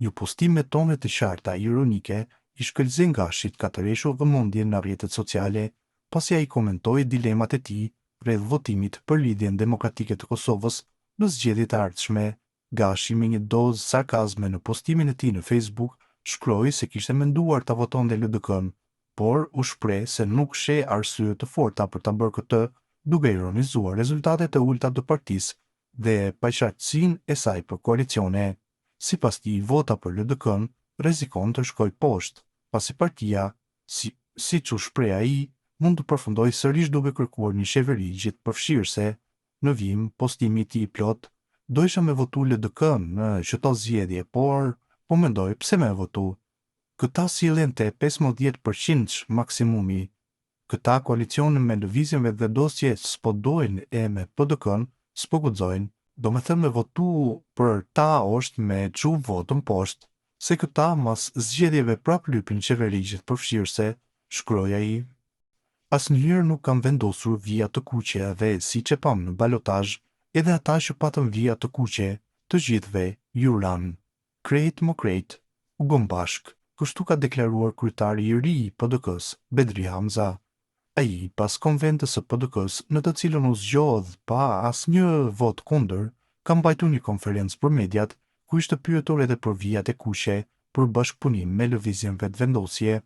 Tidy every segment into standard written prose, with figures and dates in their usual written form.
Një postim me tone të qarta ironike i shkëlqen Gashit ka të rreshur vëmendjen në rrjetet sociale, pasi ai komentoi dilemat e tij rreth votimit për lidhjen demokratike të Kosovës në zgjedhjet e ardhshme. Gashi me një dozë sarkazme në postimin e tij në Facebook shkroi se kishte menduar ta votonte LDK-n, por u shpreh se nuk sheh arsye të forta për ta bërë këtë, duke ironizuar rezultatet e ulta të partisë dhe paqartësinë e saj për koalicione. Sipas tij, vota për LDK-n rrezikon të shkojë poshtë, pasi partia, siç u shpreh ai, mund të përfundojë sërish duke kërkuar një qeveri gjithëpërfshirëse. Në vim, postimi i tij i plot: "Do isha me votu LDK-n në çdo zgjedhje, por po mendoj pse me votu. Këta sillen te 15% maksimumi. Këta koalicione me lëvizjen vetëvendosje s'po dojnë e me PDK-n s'po guxojnë. Do me thënë me votu për ta është me çu votën poshtë, se këta mas zgjedhjeve prap lypin qeveri gjithëpërfshirëse", shkroi ai. Asnjëherë nuk kam vendosur vija të kuqe dhe siç e pam në balotazh, edhe ata që patën vija të kuqe, të gjithëve ju ran. Krejt më krejt, u gëm bashk, kështu ka deklaruar kryetari i ri i PDK-s, Bedri Hamza. Ai, pas konventës së PDK-s, në të cilën u zgjodh pa asnjë vot kundër, ka mbajtur një konferencë për mediat, ku ishte pyetur edhe për vijat e kuqe për bashkëpunim me lëvizjen vetëvendosje.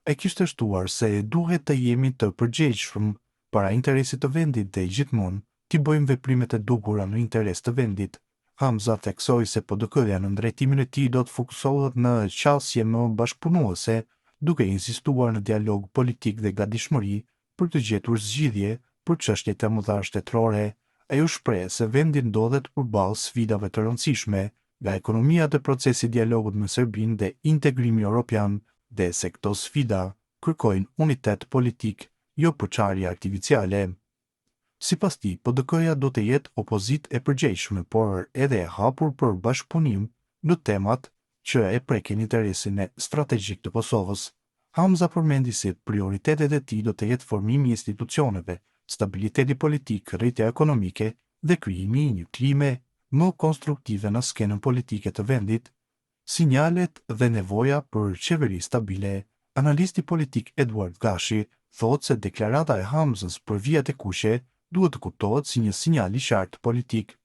Ai kishte shtuar se duhet të jemi të përgjegjshëm para interesit të vendit dhe gjithmonë t'i bëjmë veprimet e dukura në interes të vendit. Hamza theksoi se PDK-ja në drejtimin e tij do të fokusohet në qasje më bashkëpunuese, duke insistuar në dialog politik dhe gatishmëri për të gjetur zgjidhje për çështjet e mëdha shtetërore. Ai u shpreh se vendi ndodhet përballë sfidave të rëndësishme, nga ekonomia dhe procesi i dialogut me Serbinë dhe integrimi evropian, dhe se këto sfida kërkojnë unitet politik, jo përçarje artificiale. Sipas tij, PDK-ja do të jetë opozitë e përgjegjshme, por edhe e hapur për bashkëpunim në temat që e prekin interesin e strategjik të Kosovës. Hamza përmendi se prioritetet e tij do të jetë formimi i institucioneve, stabiliteti politik, rritja ekonomike dhe krijimi i një klime më konstruktive në skenën politike të vendit. Sinjalet dhe nevoja për qeveri stabile. Analisti politik Eduard Gashi thotë se deklarata e Hamzës për vijat e kuqe duhet të kuptohet si një sinjal i qartë politik.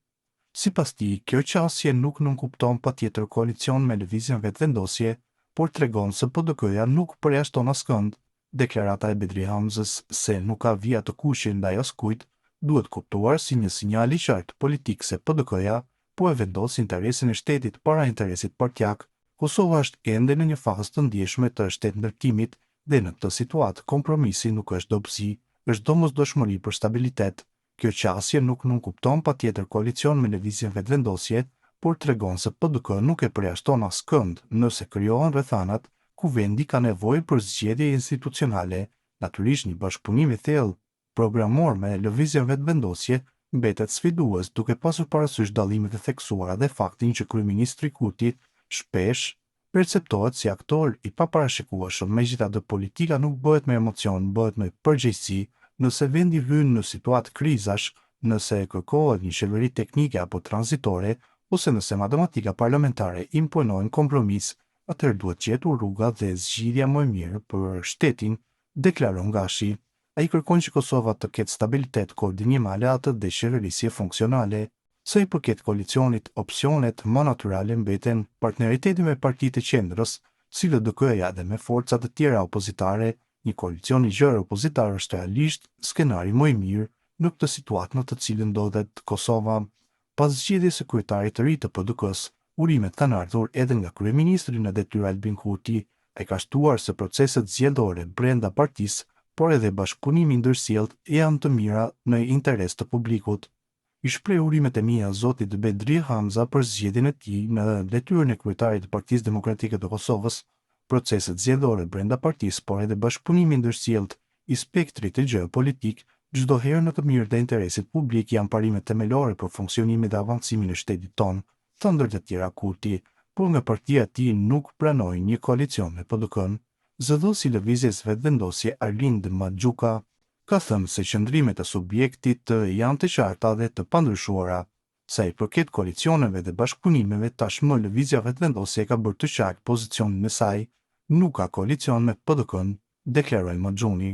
Sipas tij, kjo qasje nuk nënkupton patjetër koalicion me lëvizjen vetëvendosje, por tregon se PDK-ja nuk përjashton askënd. Deklarata e Bedri Hamzës se nuk ka vija të kuqe ndaj askujt duhet kuptuar si një sinjal i qartë politik se PDK-ja po e vendos interesin e shtetit para interesit partjak. Kosova është ende në një fazë të ndjeshme të shtetëndërtimit dhe në këtë situatë kompromisi nuk është dobësi, është domosdoshmëri për stabilitet. Kjo qasje nuk nënkupton patjetër koalicion me lëvizjen vetëvendosje, por tregon se PDK nuk e përjashton askënd nëse krijohen rrethanat ku vendi ka nevojë për zgjedhje institucionale. Natyrisht një bashkëpunim i thellë programor me lëvizjen vetëvendosje mbetet sfidues, duke pasur parasysh dallimet e theksuara dhe faktin që kryeministri Kurti shpesh perceptohet si aktor i paparashikueshëm. Megjithatë, politika nuk bëhet me emocion, bëhet me përgjegjësi. Nëse vendi hyn në situatë krizash, nëse kërkohet një qeveri teknike apo tranzitore, ose nëse matematika parlamentare imponojnë kompromis, atëherë duhet gjetur rruga dhe zgjidhja më e mirë për shtetin, deklaron Gashi. Ai kërkon që Kosova të ketë stabilitet, koordinim aleatë dhe qeverisje funksionale. Sa i përket koalicionit, opsionet më natyrale mbeten partneriteti me partitë e qendrës, si LDK-ja dhe me forcat të tjera opozitare. Një koalicion i gjerë opozitar është realisht skenari më i mirë në këtë situatë në të cilën ndodhet Kosova. Pas zgjedhjes së kryetarit të ri të PDK-s, urimet kanë ardhur edhe nga kryeministri në detyrë Albin Kurti. Ai ka shtuar se proceset zgjedhore brenda partisë, por edhe bashkëpunimi ndërsjellët janë të mira në interes të publikut. I shpreh urimet e mia zotit Bedri Hamza për zgjedhjen e tij në detyrën e kryetarit të Partisë Demokratike të Kosovës. Proceset zgjedhore brenda partisë, por edhe bashkëpunimi ndërsjellët i spektrit të gjerë politik, çdo herë në të mirë të interesit publik janë parime themelore për funksionimin dhe avancimin e shtetit tonë, thënë ndër të tjera Kurti, por nga partia e tij nuk pranoi një koalicion me PDK-n. Zëdhësi i lëvizjes vetëvendosje Arlind Maxhuka ka thënë se qëndrimet e subjektit janë të qarta dhe të pandryshuara. Sa i përket koalicioneve dhe bashkëpunimeve, tashmë lëvizja vetëvendosje ka bërë të qartë pozicionin e saj, nuk ka koalicion me PDK-n, deklaroi Maxhuni.